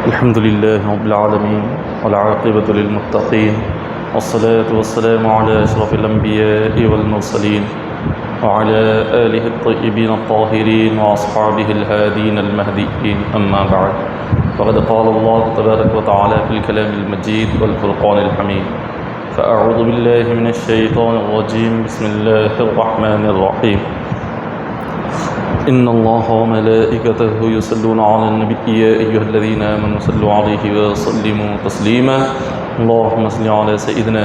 الحمد لله رب العالمين والعاقبة للمتقين والصلاة والسلام على أشرف الأنبياء والمرسلين وعلى آله الطيبين الطاهرين وأصحابه الهادين المهديين أما بعد فقد قال الله تبارك وتعالى في الكلام المجيد والفرقان الحميد فأعوذ بالله من الشيطان الرجيم بسم الله الرحمن الرحيم إن الله وملائكته يصلون على النبي يا أيها الذين آمنوا صلوا عليه وسلموا تسليما اللهم صل على سيدنا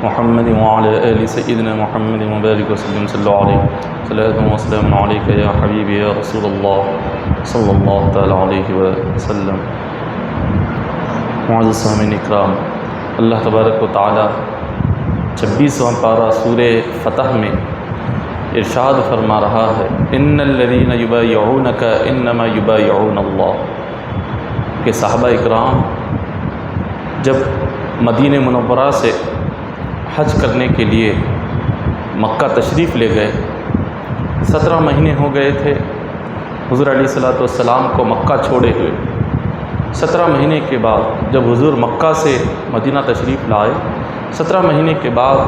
محمد وعلى آل سيدنا محمد وبارك وسلم صلوا عليه صلاة وسلام عليك يا حبيبي يا رسول الله صلى الله تعالى عليه وسلم. معزز سامعین اکرام، اللہ تبارک و تعالی 26واں پارہ سورہ فتح میں ارشاد فرما رہا ہے ان الذین یبایعونک انما یبایعون اللہ، کہ صحابہ اکرام جب مدینہ منورہ سے حج کرنے کے لیے مکہ تشریف لے گئے، 17 مہینے ہو گئے تھے حضور علیہ الصلوۃ والسلام کو مکہ چھوڑے ہوئے. 17 مہینے کے بعد جب حضور مکہ سے مدینہ تشریف لائے، 17 مہینے کے بعد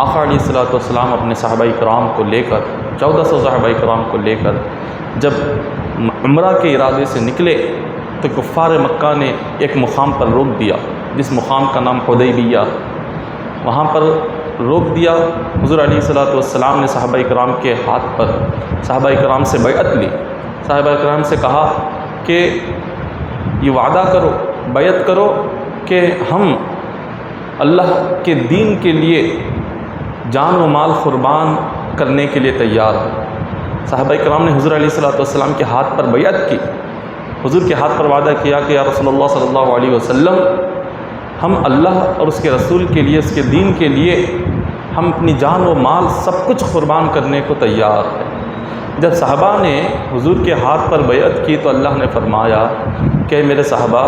آقا علیہ الصلوۃ والسلام اپنے صحابہ کرام کو لے کر 1400 صحابہ کرام کو لے کر جب عمرہ کے ارادے سے نکلے تو کفار مکہ نے ایک مقام پر روک دیا، جس مقام کا نام حدیبیہ. وہاں پر روک دیا. حضور علیہ الصلوۃ والسلام نے صحابہ کرام کے ہاتھ پر صحابہ کرام سے بیعت لی. صحابہ کرام سے کہا کہ یہ وعدہ کرو، بیعت کرو کہ ہم اللہ کے دین کے لیے جان و مال قربان کرنے کے لیے تیار ہیں. صحابہ کرام نے حضور علیہ الصلوۃ والسلام کے ہاتھ پر بیعت کی، حضور کے ہاتھ پر وعدہ کیا کہ یا رسول اللہ صلی اللہ علیہ وسلم، ہم اللہ اور اس کے رسول کے لیے، اس کے دین کے لیے ہم اپنی جان و مال سب کچھ قربان کرنے کو تیار ہیں. جب صحابہ نے حضور کے ہاتھ پر بیعت کی تو اللہ نے فرمایا کہ میرے صحابہ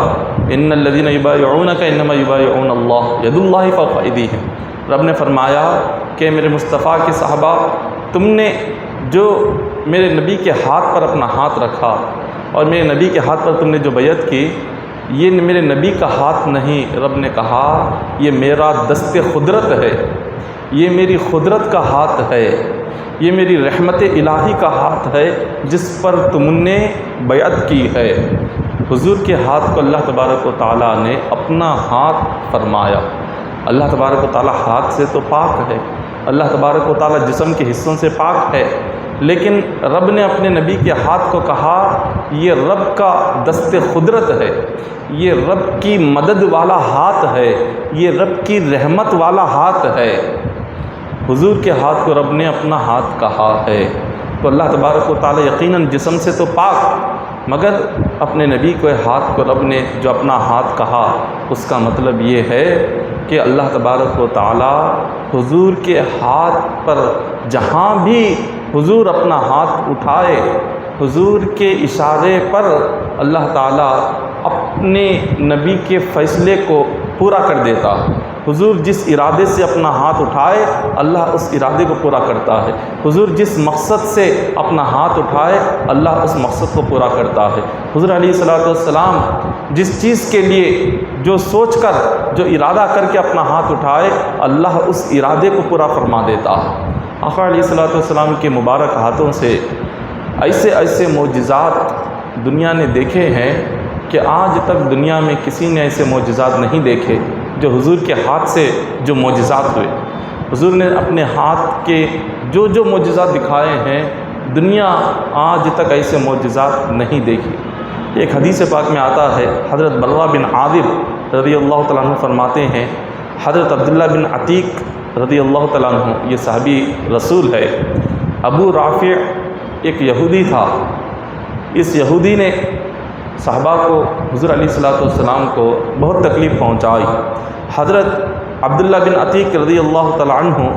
ان الذین یبایعونک انما یبایعون اللہ ید اللہ فوق ایدیہم. رب نے فرمایا کہ میرے مصطفیٰ کے صحابہ، تم نے جو میرے نبی کے ہاتھ پر اپنا ہاتھ رکھا اور میرے نبی کے ہاتھ پر تم نے جو بیعت کی، یہ میرے نبی کا ہاتھ نہیں، رب نے کہا یہ میرا دست قدرت ہے، یہ میری قدرت کا ہاتھ ہے، یہ میری رحمت الہی کا ہاتھ ہے جس پر تم نے بیعت کی ہے. حضور کے ہاتھ کو اللہ تبارک و تعالیٰ نے اپنا ہاتھ فرمایا. اللہ تبارک و تعالیٰ ہاتھ سے تو پاک ہے، اللہ تبارک و تعالیٰ جسم کے حصوں سے پاک ہے، لیکن رب نے اپنے نبی کے ہاتھ کو کہا یہ رب کا دست قدرت ہے، یہ رب کی مدد والا ہاتھ ہے، یہ رب کی رحمت والا ہاتھ ہے. حضور کے ہاتھ کو رب نے اپنا ہاتھ کہا ہے. تو اللہ تبارک و تعالیٰ یقیناً جسم سے تو پاک، مگر اپنے نبی کو ہاتھ کو رب نے جو اپنا ہاتھ کہا، اس کا مطلب یہ ہے کہ اللہ تبارک و تعالیٰ حضور کے ہاتھ پر جہاں بھی حضور اپنا ہاتھ اٹھائے، حضور کے اشارے پر اللہ تعالیٰ اپنے نبی کے فیصلے کو پورا کر دیتا. حضور جس ارادے سے اپنا ہاتھ اٹھائے، اللہ اس ارادے کو پورا کرتا ہے. حضور جس مقصد سے اپنا ہاتھ اٹھائے، اللہ اس مقصد کو پورا کرتا ہے. حضور علیہ الصلوۃ والسلام جس چیز کے لیے جو سوچ کر، جو ارادہ کر کے اپنا ہاتھ اٹھائے، اللہ اس ارادے کو پورا فرما دیتا ہے. آقا علیہ الصلوۃ والسلام کے مبارک ہاتھوں سے ایسے معجزات دنیا نے دیکھے ہیں کہ آج تک دنیا میں کسی نے ایسے معجزات نہیں دیکھے جو حضور کے ہاتھ سے جو معجزات ہوئے. حضور نے اپنے ہاتھ کے جو معجزات دکھائے ہیں، دنیا آج تک ایسے معجزات نہیں دیکھی. ایک حدیث پاک میں آتا ہے، حضرت برہ بن عازب رضی اللہ تعالیٰ عنہ فرماتے ہیں، حضرت عبداللہ بن عتیق رضی اللہ تعالیٰ عنہ، یہ صحابی رسول ہے. ابو رافع ایک یہودی تھا. اس یہودی نے صحابہ کو، حضور علیہ الصلوۃ والسلام کو بہت تکلیف پہنچائی. حضرت عبداللہ بن عتیق رضی اللہ تعالیٰ عنہ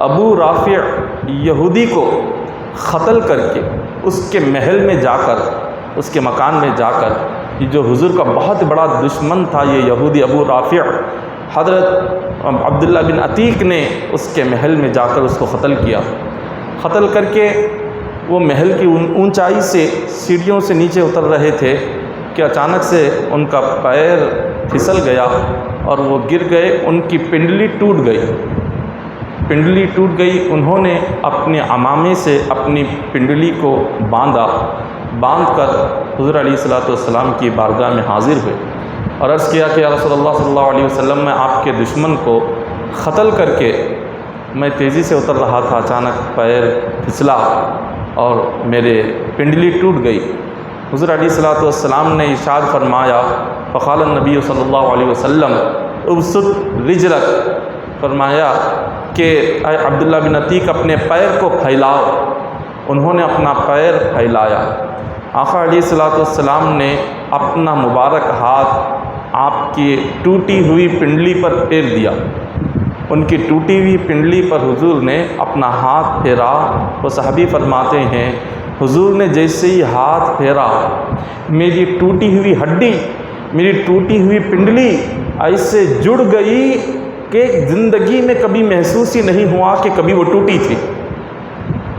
ابو رافع یہودی کو قتل کر کے اس کے محل میں جا کر، اس کے مکان میں جا کر، یہ جو حضور کا بہت بڑا دشمن تھا یہ یہودی ابو رافع، حضرت عبداللہ بن عتیق نے اس کے محل میں جا کر اس کو قتل کیا. قتل کر کے وہ محل کی اونچائی سے سیڑھیوں سے نیچے اتر رہے تھے کہ اچانک سے ان کا پیر پھسل گیا اور وہ گر گئے، ان کی پنڈلی ٹوٹ گئی، پنڈلی ٹوٹ گئی۔ انہوں نے اپنے عمامے سے اپنی پنڈلی کو باندھ کر حضور علیہ الصلوۃ والسلام کی بارگاہ میں حاضر ہوئے اور عرض کیا کہ یا رسول اللہ صلی اللہ علیہ وسلم، میں آپ کے دشمن کو قتل کر کے میں تیزی سے اتر رہا تھا، اچانک پیر پھسلا اور میرے پنڈلی ٹوٹ گئی۔ حضور علیہ الصلوۃ والسلام نے ارشاد فرمایا، فقال النبی صلی اللہ علیہ وسلم ابسط رجلک، فرمایا کہ اے عبداللہ بن عتیق اپنے پیر کو پھیلاؤ۔ انہوں نے اپنا پیر پھیلایا۔ آقا علیہ الصلوۃ والسلام نے اپنا مبارک ہاتھ آپ کی ٹوٹی ہوئی پنڈلی پر پھیر دیا۔ ان کی ٹوٹی ہوئی پنڈلی پر حضور نے اپنا ہاتھ پھیرا۔ وہ صحابی فرماتے ہیں حضور نے جیسے ہی ہاتھ پھیرا، میری ٹوٹی ہوئی ہڈی، میری ٹوٹی ہوئی پنڈلی ایسے جڑ گئی کہ زندگی میں کبھی محسوس ہی نہیں ہوا کہ کبھی وہ ٹوٹی تھی،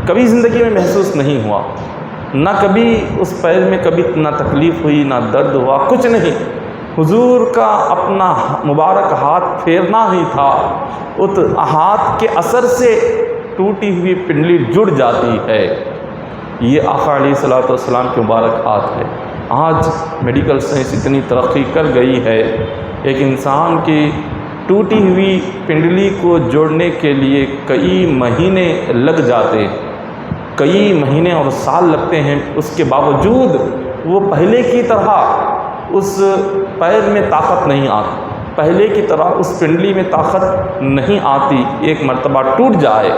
کبھی زندگی میں محسوس نہیں ہوا، نہ کبھی اس پیر میں کبھی نہ تکلیف ہوئی نہ درد ہوا، کچھ نہیں۔ حضور کا اپنا مبارک ہاتھ پھیرنا ہی تھا، اس ہاتھ کے اثر سے ٹوٹی ہوئی پنڈلی جڑ جاتی ہے۔ یہ آقا علیہ الصلوۃ والسلام کے مبارک ہاتھ ہے۔ آج میڈیکل سائنس اتنی ترقی کر گئی ہے، ایک انسان کی ٹوٹی ہوئی پنڈلی کو جوڑنے کے لیے کئی مہینے لگ جاتے ہیں، کئی مہینے اور سال لگتے ہیں، اس کے باوجود وہ پہلے کی طرح اس پیر میں طاقت نہیں آتی، پہلے کی طرح اس پنڈلی میں طاقت نہیں آتی۔ ایک مرتبہ ٹوٹ جائے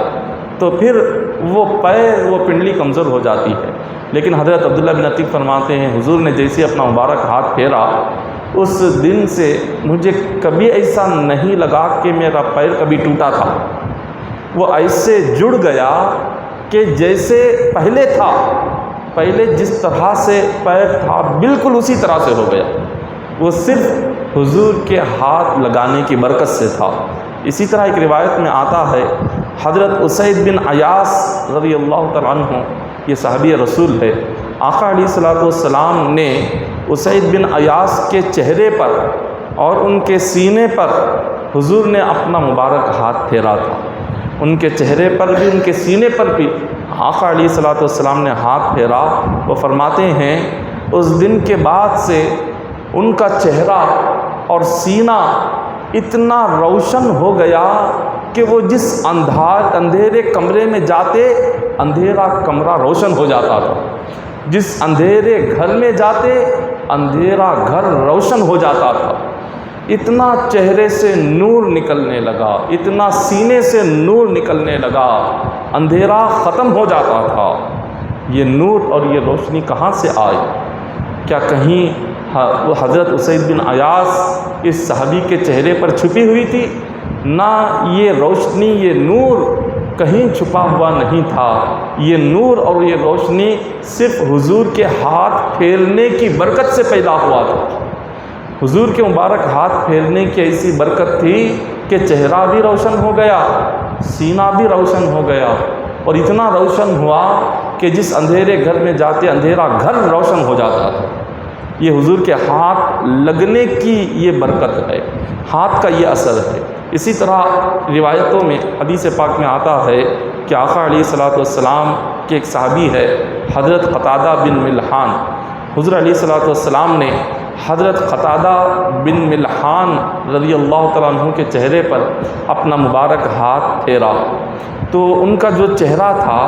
تو پھر وہ پیر وہ پنڈلی کمزور ہو جاتی ہے۔ لیکن حضرت عبداللہ بن عتیق فرماتے ہیں حضور نے جیسے اپنا مبارک ہاتھ پھیرا، اس دن سے مجھے کبھی ایسا نہیں لگا کہ میرا پیر کبھی ٹوٹا تھا، وہ ایسے جڑ گیا کہ جیسے پہلے تھا، پہلے جس طرح سے پیر تھا بالکل اسی طرح سے ہو گیا۔ وہ صرف حضور کے ہاتھ لگانے کی برکت سے تھا۔ اسی طرح ایک روایت میں آتا ہے حضرت اسید بن عیاص رضی اللہ تعالیٰ عنہ، یہ صحابی رسول ہے، آقا علیہ الصلوۃ والسلام نے اسید بن عیاص کے چہرے پر اور ان کے سینے پر حضور نے اپنا مبارک ہاتھ پھیرا تھا۔ ان کے چہرے پر بھی ان کے سینے پر بھی آقا علیہ الصلوۃ والسلام نے ہاتھ پھیرا۔ وہ فرماتے ہیں اس دن کے بعد سے ان کا چہرہ اور سینہ اتنا روشن ہو گیا کہ وہ جس اندھیرے کمرے میں جاتے اندھیرا کمرہ روشن ہو جاتا تھا، جس اندھیرے گھر میں جاتے اندھیرا گھر روشن ہو جاتا تھا۔ اتنا چہرے سے نور نکلنے لگا، اتنا سینے سے نور نکلنے لگا، اندھیرا ختم ہو جاتا تھا۔ یہ نور اور یہ روشنی کہاں سے آئی؟ کیا کہیں وہ حضرت اسید بن عیاص اس صحابی کے چہرے پر چھپی ہوئی تھی؟ نہ، یہ روشنی یہ نور کہیں چھپا ہوا نہیں تھا۔ یہ نور اور یہ روشنی صرف حضور کے ہاتھ پھیرنے کی برکت سے پیدا ہوا تھا۔ حضور کے مبارک ہاتھ پھیرنے کی ایسی برکت تھی کہ چہرہ بھی روشن ہو گیا، سینہ بھی روشن ہو گیا، اور اتنا روشن ہوا کہ جس اندھیرے گھر میں جاتے اندھیرا گھر روشن ہو جاتا تھا۔ یہ حضور کے ہاتھ لگنے کی یہ برکت ہے، ہاتھ کا یہ اثر ہے۔ اسی طرح روایتوں میں حدیث پاک میں آتا ہے کہ آقا علیہ الصلوۃ والسلام کے ایک صحابی ہے حضرت قتادہ بن ملحان، حضور علیہ الصلوۃ والسلام نے حضرت قتادہ بن ملحان رضی اللہ تعالیٰ عنہ کے چہرے پر اپنا مبارک ہاتھ پھیرا تو ان کا جو چہرہ تھا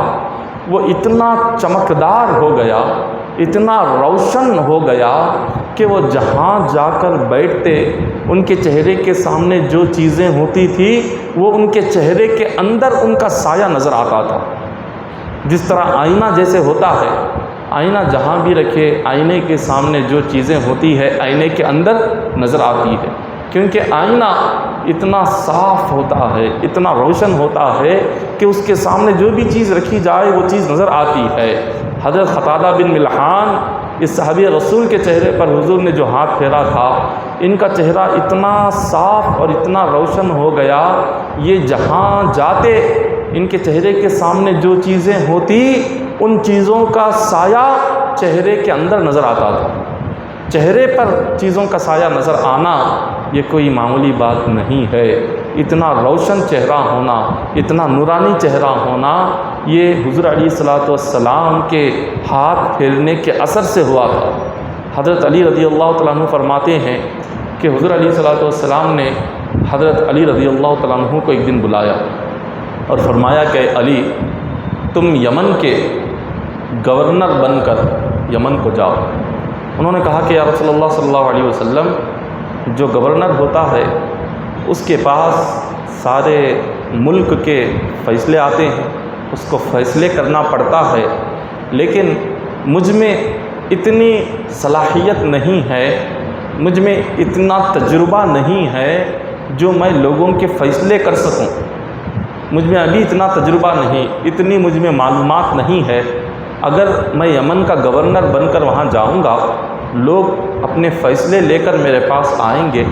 وہ اتنا چمکدار ہو گیا، اتنا روشن ہو گیا کہ وہ جہاں جا کر بیٹھتے ان کے چہرے کے سامنے جو چیزیں ہوتی تھی وہ ان کے چہرے کے اندر ان کا سایہ نظر آتا تھا۔ جس طرح آئینہ جیسے ہوتا ہے، آئینہ جہاں بھی رکھے آئینے کے سامنے جو چیزیں ہوتی ہے آئینے کے اندر نظر آتی ہے، کیونکہ آئینہ اتنا صاف ہوتا ہے، اتنا روشن ہوتا ہے کہ اس کے سامنے جو بھی چیز رکھی جائے وہ چیز نظر آتی ہے۔ حضرت قتادہ بن ملحان اس صحابی رسول کے چہرے پر حضور نے جو ہاتھ پھیرا تھا، ان کا چہرہ اتنا صاف اور اتنا روشن ہو گیا، یہ جہاں جاتے ان کے چہرے کے سامنے جو چیزیں ہوتی ان چیزوں کا سایہ چہرے کے اندر نظر آتا تھا۔ چہرے پر چیزوں کا سایہ نظر آنا یہ کوئی معمولی بات نہیں ہے۔ اتنا روشن چہرہ ہونا، اتنا نورانی چہرہ ہونا، یہ حضور علیہ الصلوۃ والسلام کے ہاتھ پھیرنے کے اثر سے ہوا تھا۔ حضرت علی رضی اللہ تعالیٰ عنہ فرماتے ہیں کہ حضور علیہ الصلوۃ والسلام نے حضرت علی رضی اللہ تعالیٰ عنہ کو ایک دن بلایا اور فرمایا کہ علی، تم یمن کے گورنر بن کر یمن کو جاؤ۔ انہوں نے کہا کہ یا رسول اللہ صلی اللہ علیہ وسلم، جو گورنر ہوتا ہے اس کے پاس سارے ملک کے فیصلے آتے ہیں، اس کو فیصلے کرنا پڑتا ہے، لیکن مجھ میں اتنی صلاحیت نہیں ہے، مجھ میں اتنا تجربہ نہیں ہے جو میں لوگوں کے فیصلے کر سکوں۔ مجھ میں ابھی اتنا تجربہ نہیں، اتنی مجھ میں معلومات نہیں ہے۔ اگر میں یمن کا گورنر بن کر وہاں جاؤں گا، لوگ اپنے فیصلے لے کر میرے پاس آئیں گے،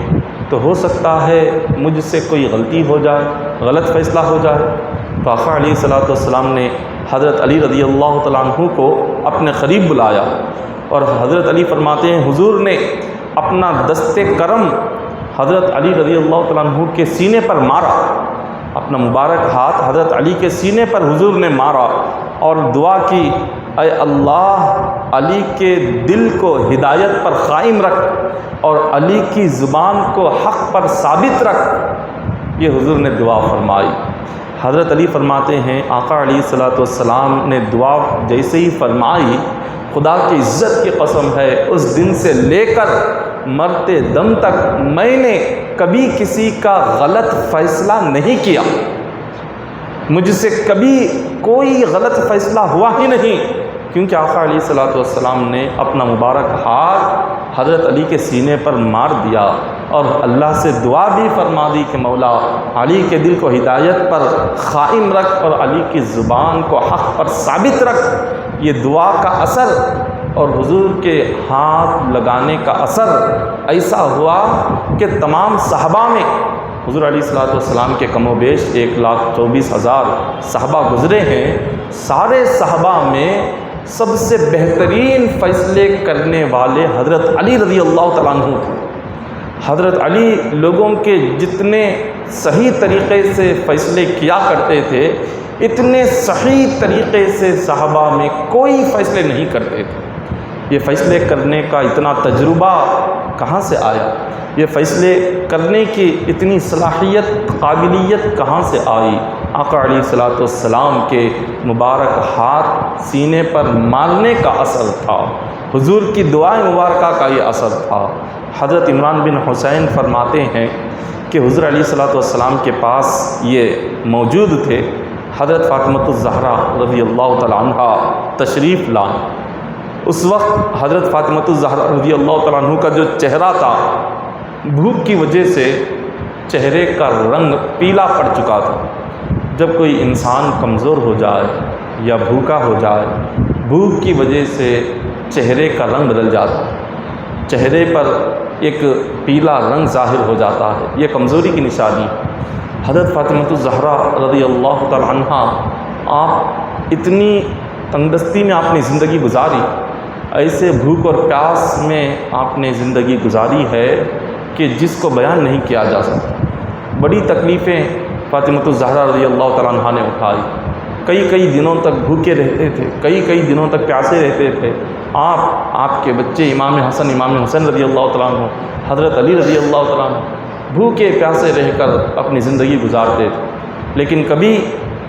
تو ہو سکتا ہے مجھ سے کوئی غلطی ہو جائے، غلط فیصلہ ہو جائے۔ تو آقا علیہ الصلوۃ والسلام نے حضرت علی رضی اللہ تعالیٰ عنہ کو اپنے قریب بلایا، اور حضرت علی فرماتے ہیں حضور نے اپنا دست کرم حضرت علی رضی اللہ تعالیٰ عنہ کے سینے پر مارا، اپنا مبارک ہاتھ حضرت علی کے سینے پر حضور نے مارا اور دعا کی، اے اللہ، علی کے دل کو ہدایت پر قائم رکھ اور علی کی زبان کو حق پر ثابت رکھ۔ یہ حضور نے دعا فرمائی۔ حضرت علی فرماتے ہیں آقا علیہ الصلوۃ والسلام نے دعا جیسے ہی فرمائی، خدا کی عزت کی قسم ہے، اس دن سے لے کر مرتے دم تک میں نے کبھی کسی کا غلط فیصلہ نہیں کیا، مجھ سے کبھی کوئی غلط فیصلہ ہوا ہی نہیں، کیونکہ آقا علیہ الصلوۃ والسلام نے اپنا مبارک ہاتھ حضرت علی کے سینے پر مار دیا اور اللہ سے دعا بھی فرما دی کہ مولا، علی کے دل کو ہدایت پر قائم رکھ اور علی کی زبان کو حق پر ثابت رکھ۔ یہ دعا کا اثر اور حضور کے ہاتھ لگانے کا اثر ایسا ہوا کہ تمام صحابہ میں حضور علیہ الصلوۃ والسلام کے کم و بیش 1,24,000 صحابہ گزرے ہیں، سارے صحابہ میں سب سے بہترین فیصلے کرنے والے حضرت علی رضی اللہ تعالیٰ عنہ تھے۔ حضرت علی لوگوں کے جتنے صحیح طریقے سے فیصلے کیا کرتے تھے، اتنے صحیح طریقے سے صحابہ میں کوئی فیصلے نہیں کرتے تھے۔ یہ فیصلے کرنے کا اتنا تجربہ کہاں سے آیا؟ یہ فیصلے کرنے کی اتنی صلاحیت، قابلیت کہاں سے آئی؟ آقا علیہ الصلوۃ والسلام کے مبارک ہاتھ سینے پر مارنے کا اثر تھا، حضور کی دعائیں مبارکہ کا یہ اثر تھا۔ حضرت عمران بن حسین فرماتے ہیں کہ حضور علیہ الصلوۃ والسلام کے پاس یہ موجود تھے، حضرت فاطمہ الزہرا رضی اللہ تعالیٰ عنہ تشریف لائیں۔ اس وقت حضرت فاطمہ الزہرا رضی اللہ تعالیٰ عنہ کا جو چہرہ تھا، بھوک کی وجہ سے چہرے کا رنگ پیلا پڑ چکا تھا۔ جب کوئی انسان کمزور ہو جائے یا بھوکا ہو جائے، بھوک کی وجہ سے چہرے کا رنگ بدل جاتا ہے، چہرے پر ایک پیلا رنگ ظاہر ہو جاتا ہے، یہ کمزوری کی نشانی۔ حضرت فاطمہ الزہرا رضی اللہ تعالیٰ عنہ، آپ اتنی تنگدستی میں آپ نے زندگی گزاری، ایسے بھوک اور پیاس میں آپ نے زندگی گزاری ہے کہ جس کو بیان نہیں کیا جا سکتا۔ بڑی تکلیفیں فاطمہ الزہرا رضی اللہ تعالیٰ عنہ نے اٹھائی، کئی دنوں تک بھوکے رہتے تھے، کئی دنوں تک پیاسے رہتے تھے۔ آپ کے بچے امام حسن، امام حسین رضی اللہ تعالیٰ عنہ، حضرت علی رضی اللہ تعالیٰ عنہ بھوکے پیاسے رہ کر اپنی زندگی گزارتے تھے، لیکن کبھی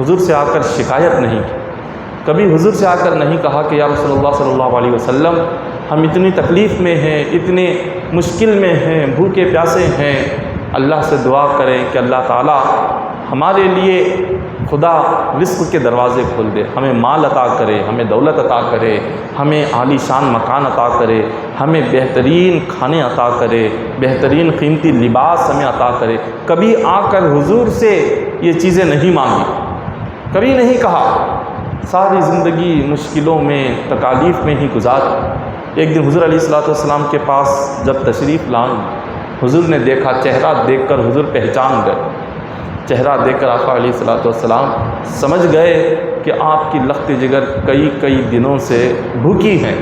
حضور سے آ کر شکایت نہیں کی، کبھی حضور سے آ کر نہیں کہا کہ یا رسول اللہ صلی اللہ علیہ وسلم، ہم اتنی تکلیف میں ہیں، اتنے مشکل میں ہیں، بھوکے پیاسے ہیں، اللہ سے دعا کریں کہ اللہ تعالیٰ ہمارے لیے خدا رزق کے دروازے کھول دے، ہمیں مال عطا کرے، ہمیں دولت عطا کرے، ہمیں عالی شان مکان عطا کرے، ہمیں بہترین کھانے عطا کرے، بہترین قیمتی لباس ہمیں عطا کرے۔ کبھی آ کر حضور سے یہ چیزیں نہیں مانگی، کبھی نہیں کہا، ساری زندگی مشکلوں میں، تکالیف میں ہی گزاری۔ ایک دن حضور علیہ الصلوۃ والسلام کے پاس جب تشریف لائیں، حضور نے دیکھا، چہرہ دیکھ کر حضور پہچان گئے، چہرہ دیکھ کر آقا علیہ الصلوۃ والسلام سمجھ گئے کہ آپ کی لخت جگر کئی دنوں سے بھوکی ہیں،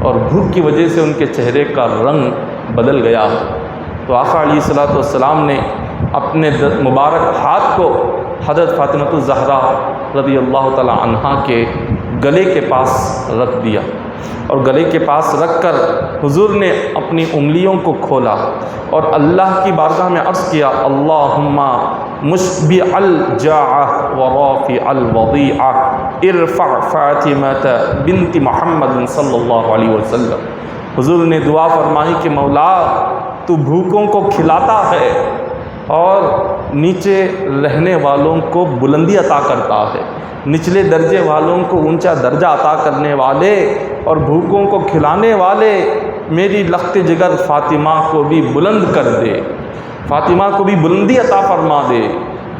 اور بھوک کی وجہ سے ان کے چہرے کا رنگ بدل گیا۔ تو آقا علیہ الصلوۃ والسلام نے اپنے مبارک ہاتھ کو حضرت فاطمۃ الزہرا رضی اللہ تعالی عنہا کے گلے کے پاس رکھ دیا، اور گلے کے پاس رکھ کر حضور نے اپنی انگلیوں کو کھولا اور اللہ کی بارگاہ میں عرض کیا، اللہم مشبع الجاعہ ورافع الوضیعہ ارفع فاطمۃ بنت محمد صلی اللہ علیہ وسلم۔ حضور نے دعا فرمائی کہ مولا تو بھوکوں کو کھلاتا ہے اور نیچے رہنے والوں کو بلندی عطا کرتا ہے، نچلے درجے والوں کو اونچا درجہ عطا کرنے والے اور بھوکوں کو کھلانے والے میری لخت جگر فاطمہ کو بھی بلند کر دے، فاطمہ کو بھی بلندی عطا فرما دے۔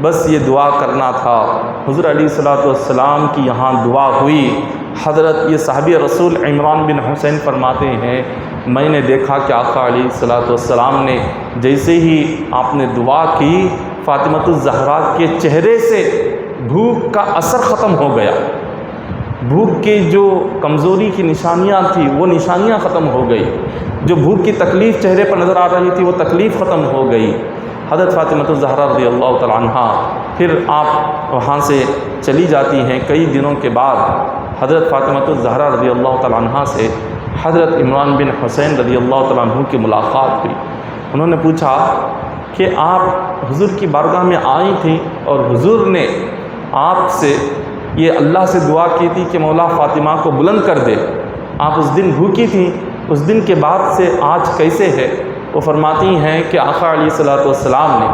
بس یہ دعا کرنا تھا۔ حضور علیہ الصلوۃ والسلام کی یہاں دعا ہوئی۔ حضرت یہ صحابی رسول عمران بن حسین فرماتے ہیں، میں نے دیکھا کہ آقا علیہ الصلوۃ والسلام نے جیسے ہی آپ نے دعا کی، فاطمۃ الزہرا کے چہرے سے بھوک کا اثر ختم ہو گیا، بھوک کی جو کمزوری کی نشانیاں تھیں وہ نشانیاں ختم ہو گئی، جو بھوک کی تکلیف چہرے پر نظر آ رہی تھی وہ تکلیف ختم ہو گئی۔ حضرت فاطمۃ الزہرا رضی اللہ تعالی عنہا پھر آپ وہاں سے چلی جاتی ہیں۔ کئی دنوں کے بعد حضرت فاطمۃ الزہرا رضی اللہ تعالی عنہا سے حضرت عمران بن حسین رضی اللہ تعالیٰ عنہ کی ملاقات ہوئی۔ انہوں نے پوچھا کہ آپ حضور کی بارگاہ میں آئی تھیں اور حضور نے آپ سے یہ اللہ سے دعا کی تھی کہ مولا فاطمہ کو بلند کر دے، آپ اس دن بھوکی تھیں، اس دن کے بعد سے آج کیسے ہے؟ وہ فرماتی ہیں کہ آقا علیہ الصلوۃ والسلام نے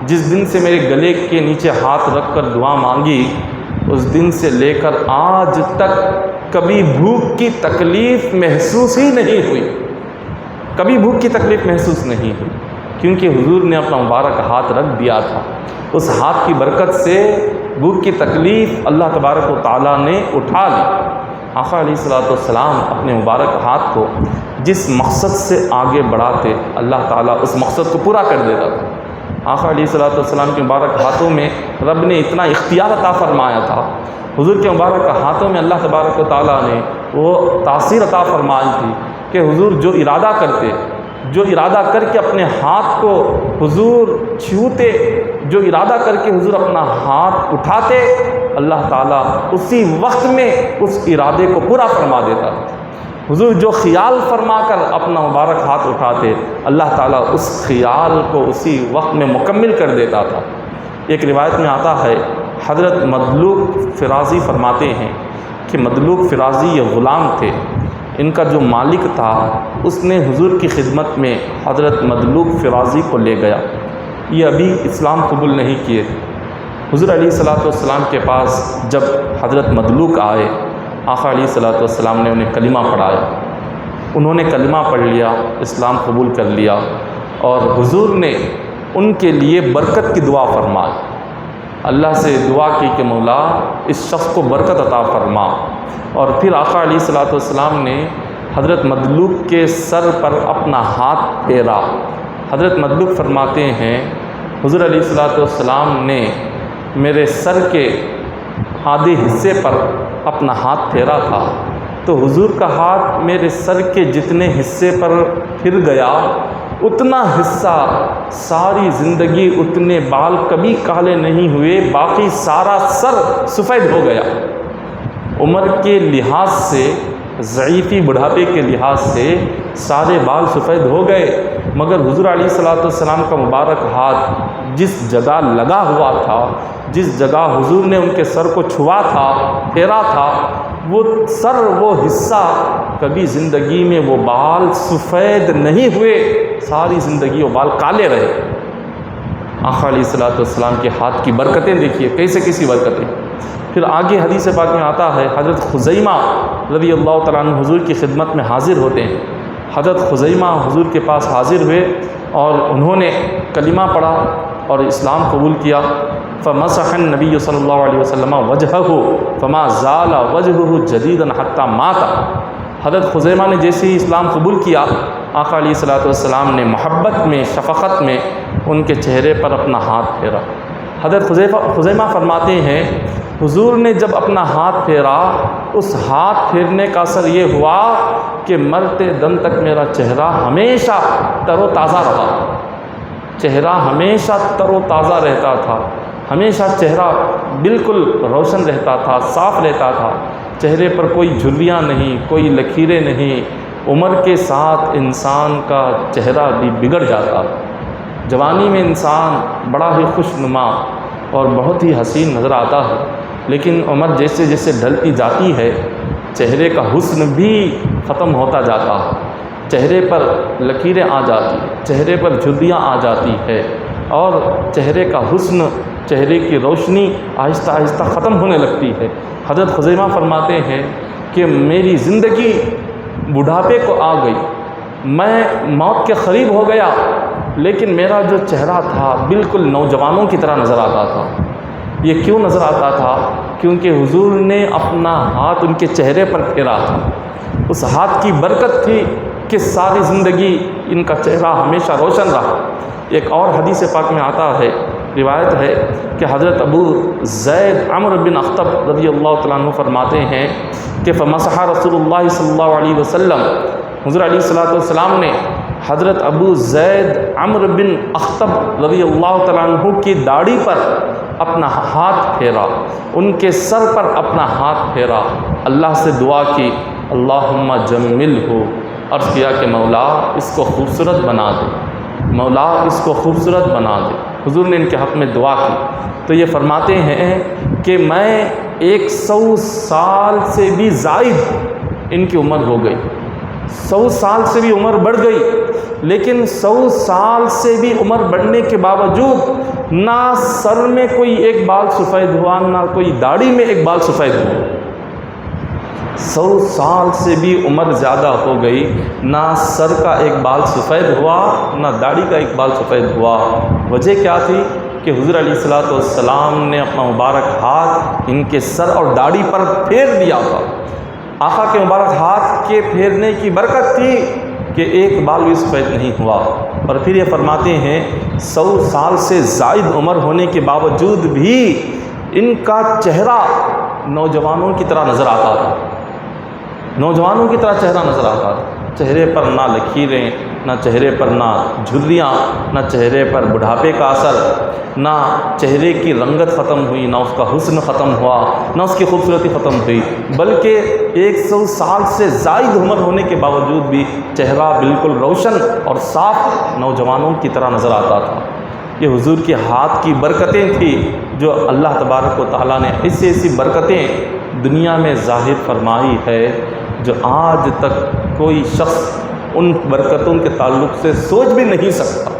جس دن سے میرے گلے کے نیچے ہاتھ رکھ کر دعا مانگی، اس دن سے لے کر آج تک کبھی بھوک کی تکلیف محسوس ہی نہیں ہوئی، کبھی بھوک کی تکلیف محسوس نہیں ہوئی، کیونکہ حضور نے اپنا مبارک ہاتھ رکھ دیا تھا۔ اس ہاتھ کی برکت سے بھوک کی تکلیف اللہ تبارک و تعالیٰ نے اٹھا لی۔ آقا علیہ الصلوۃ والسلام اپنے مبارک ہاتھ کو جس مقصد سے آگے بڑھاتے، اللہ تعالیٰ اس مقصد کو پورا کر دیتا تھا۔ آقا علیہ الصلوۃ والسلام کے مبارک ہاتھوں میں رب نے اتنا اختیار عطا فرمایا تھا، حضور کے مبارک ہاتھوں میں اللہ تبارک و تعالیٰ نے وہ تاثیر عطا فرمائی تھی کہ حضور جو ارادہ کرتے، جو ارادہ کر کے اپنے ہاتھ کو حضور چھوتے، جو ارادہ کر کے حضور اپنا ہاتھ اٹھاتے، اللہ تعالیٰ اسی وقت میں اس ارادے کو پورا فرما دیتا تھا۔ حضور جو خیال فرما کر اپنا مبارک ہاتھ اٹھاتے، اللہ تعالیٰ اس خیال کو اسی وقت میں مکمل کر دیتا تھا۔ ایک روایت میں آتا ہے، حضرت مدلوک فرازی فرماتے ہیں کہ مدلوک فرازی یہ غلام تھے، ان کا جو مالک تھا اس نے حضور کی خدمت میں حضرت مدلوک فرازی کو لے گیا، یہ ابھی اسلام قبول نہیں کیے تھے۔ حضور علیہ الصلوۃ والسلام کے پاس جب حضرت مدلوک آئے، آقا علیہ الصلوۃ والسلام نے انہیں کلمہ پڑھایا، انہوں نے کلمہ پڑھ لیا، اسلام قبول کر لیا، اور حضور نے ان کے لیے برکت کی دعا فرمائی، اللہ سے دعا کی کہ مولا اس شخص کو برکت عطا فرما۔ اور پھر آقا علیہ الصلوۃ والسلام نے حضرت مدلوک کے سر پر اپنا ہاتھ پھیرا۔ حضرت مدلوک فرماتے ہیں حضور علیہ الصلوۃ والسلام نے میرے سر کے آدھے حصے پر اپنا ہاتھ پھیرا تھا، تو حضور کا ہاتھ میرے سر کے جتنے حصے پر پھر گیا، اتنا حصہ ساری زندگی اتنے بال کبھی کالے نہیں ہوئے، باقی سارا سر سفید ہو گیا۔ عمر کے لحاظ سے، ضعیفی بڑھاپے کے لحاظ سے سارے بال سفید ہو گئے، مگر حضور علیہ الصلوۃ والسلام کا مبارک ہاتھ جس جگہ لگا ہوا تھا، جس جگہ حضور نے ان کے سر کو چھوا تھا، پھیرا تھا، وہ سر، وہ حصہ کبھی زندگی میں وہ بال سفید نہیں ہوئے، ساری زندگی وہ بال کالے رہے۔ آقا علیہ الصلوۃ والسلام کے ہاتھ کی برکتیں دیکھیے، کیسی برکتیں۔ پھر آگے حدیث پاک میں آتا ہے، حضرت خزیمہ رضی اللہ تعالیٰ عنہ حضور کی خدمت میں حاضر ہوتے ہیں۔ حضرت خزیمہ حضور کے پاس حاضر ہوئے اور انہوں نے کلمہ پڑھا اور اسلام قبول کیا۔ فمسح النبی صلی اللہ علیہ وسلم وجہہ فما زال وجہہ جدیدا حتی مات۔ حضرت خزیمہ نے جیسے ہی اسلام قبول کیا، آقا علیہ الصلوۃ والسلام نے محبت میں، شفقت میں ان کے چہرے پر اپنا ہاتھ پھیرا۔ حضرت خزیمہ فرماتے ہیں حضور نے جب اپنا ہاتھ پھیرا، اس ہاتھ پھیرنے کا اثر یہ ہوا کہ مرتے دم تک میرا چہرہ ہمیشہ تر و تازہ رہا، چہرہ ہمیشہ تر و تازہ رہتا تھا، ہمیشہ چہرہ بالکل روشن رہتا تھا، صاف رہتا تھا، چہرے پر کوئی جھریاں نہیں، کوئی لکیریں نہیں۔ عمر کے ساتھ انسان کا چہرہ بھی بگڑ جاتا، جوانی میں انسان بڑا ہی خوش نما اور بہت ہی حسین نظر آتا ہے، لیکن عمر جیسے جیسے ڈھلتی جاتی ہے چہرے کا حسن بھی ختم ہوتا جاتا ہے، چہرے پر لکیریں آ جاتی، چہرے پر جھریاں آ جاتی ہے، اور چہرے کا حسن، چہرے کی روشنی آہستہ آہستہ ختم ہونے لگتی ہے۔ حضرت خزیمہ فرماتے ہیں کہ میری زندگی بڑھاپے کو آ گئی، میں موت کے قریب ہو گیا، لیکن میرا جو چہرہ تھا بالکل نوجوانوں کی طرح نظر آتا تھا۔ یہ کیوں نظر آتا تھا؟ کیونکہ حضور نے اپنا ہاتھ ان کے چہرے پر پھیرا تھا، اس ہاتھ کی برکت تھی کہ ساری زندگی ان کا چہرہ ہمیشہ روشن رہا۔ ایک اور حدیث پاک میں آتا ہے، روایت ہے کہ حضرت ابو زید عمرو بن اخطب رضی اللہ تعالیٰ عنہ فرماتے ہیں کہ فمسح رسول اللہ صلی اللہ علیہ وسلم، حضور علیہ السلام نے حضرت ابو زید عمرو بن اخطب رضی اللہ تعالیٰ عنہ کی داڑھی پر اپنا ہاتھ پھیرا، ان کے سر پر اپنا ہاتھ پھیرا، اللہ سے دعا کی اللہم جملہ، عرض کیا کہ مولا اس کو خوبصورت بنا دے، مولا اس کو خوبصورت بنا دے۔ حضور نے ان کے حق میں دعا کی تو یہ فرماتے ہیں کہ میں 100 سال سے بھی زائد ان کی عمر ہو گئی، 100 سال سے بھی عمر بڑھ گئی، لیکن 100 سال سے بھی عمر بڑھنے کے باوجود نہ سر میں کوئی ایک بال سفید ہوا، نہ کوئی داڑھی میں ایک بال سفید ہوا۔ 100 سال سے بھی عمر زیادہ ہو گئی، نہ سر کا ایک بال سفید ہوا، نہ داڑھی کا ایک بال سفید ہوا۔ وجہ کیا تھی؟ کہ حضور علیہ السلام نے اپنا مبارک ہاتھ ان کے سر اور داڑھی پر پھیر دیا تھا۔ آقا کے مبارک ہاتھ کے پھیرنے کی برکت تھی کہ ایک بال بھی سفید نہیں ہوا۔ اور پھر یہ فرماتے ہیں 100 سال سے زائد عمر ہونے کے باوجود بھی ان کا چہرہ نوجوانوں کی طرح نظر آتا تھا، نوجوانوں کی طرح چہرہ نظر آتا تھا، چہرے پر نہ لکیریں، نہ چہرے پر نہ جھریاں، نہ چہرے پر بڑھاپے کا اثر، نہ چہرے کی رنگت ختم ہوئی، نہ اس کا حسن ختم ہوا، نہ اس کی خوبصورتی ختم ہوئی، بلکہ 100 سال سے زائد عمر ہونے کے باوجود بھی چہرہ بالکل روشن اور صاف نوجوانوں کی طرح نظر آتا تھا۔ یہ حضور کے ہاتھ کی برکتیں تھیں جو اللہ تبارک و تعالیٰ نے ایسی ایسی برکتیں دنیا میں ظاہر فرمائی ہے جو آج تک کوئی شخص ان برکتوں کے تعلق سے سوچ بھی نہیں سکتا،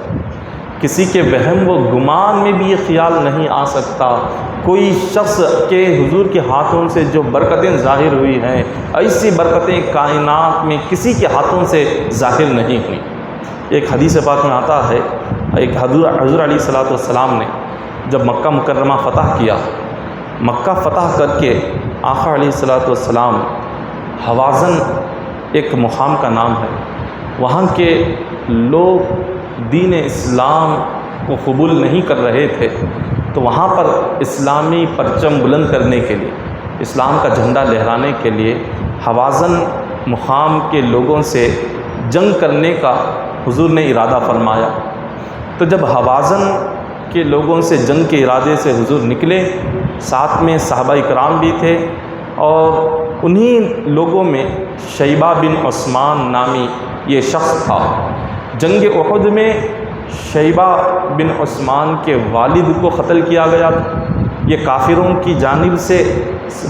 کسی کے وہم و گمان میں بھی یہ خیال نہیں آ سکتا کوئی شخص کے حضور کے ہاتھوں سے جو برکتیں ظاہر ہوئی ہیں، ایسی برکتیں کائنات میں کسی کے ہاتھوں سے ظاہر نہیں ہوئی۔ ایک حدیث پاک میں آتا ہے، ایک حضور علیہ السلام نے جب مکہ مکرمہ فتح کیا، مکہ فتح کر کے آقا علیہ السلام حوازن ایک مقام کا نام ہے، وہاں کے لوگ دین اسلام کو قبول نہیں کر رہے تھے، تو وہاں پر اسلامی پرچم بلند کرنے کے لیے، اسلام کا جھنڈا لہرانے کے لیے حوازن مقام کے لوگوں سے جنگ کرنے کا حضور نے ارادہ فرمایا۔ تو جب حوازن کے لوگوں سے جنگ کے ارادے سے حضور نکلے، ساتھ میں صحابہ کرام بھی تھے، اور انہی لوگوں میں شیبہ بن عثمان نامی یہ شخص تھا۔ جنگ احد میں شیبہ بن عثمان کے والد کو قتل کیا گیا تھا۔ یہ کافروں کی جانب سے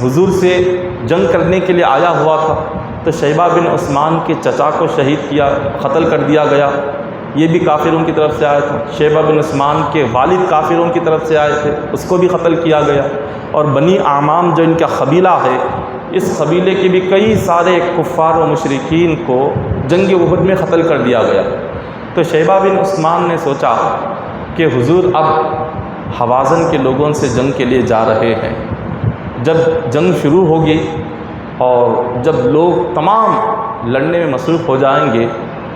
حضور سے جنگ کرنے کے لیے آیا ہوا تھا، تو شیبہ بن عثمان کے چچا کو شہید کیا، قتل کر دیا گیا، یہ بھی کافروں کی طرف سے آیا تھا۔ شیبہ بن عثمان کے والد کافروں کی طرف سے آئے تھے، اس کو بھی قتل کیا گیا۔ اور بنی اعمام جو ان کا قبیلہ ہے، اس قبیلے کے بھی کئی سارے کفار و مشرکین کو جنگ احد میں قتل کر دیا گیا۔ تو شیبہ بن عثمان نے سوچا کہ حضور اب حوازن کے لوگوں سے جنگ کے لیے جا رہے ہیں، جب جنگ شروع ہوگی اور جب لوگ تمام لڑنے میں مصروف ہو جائیں گے،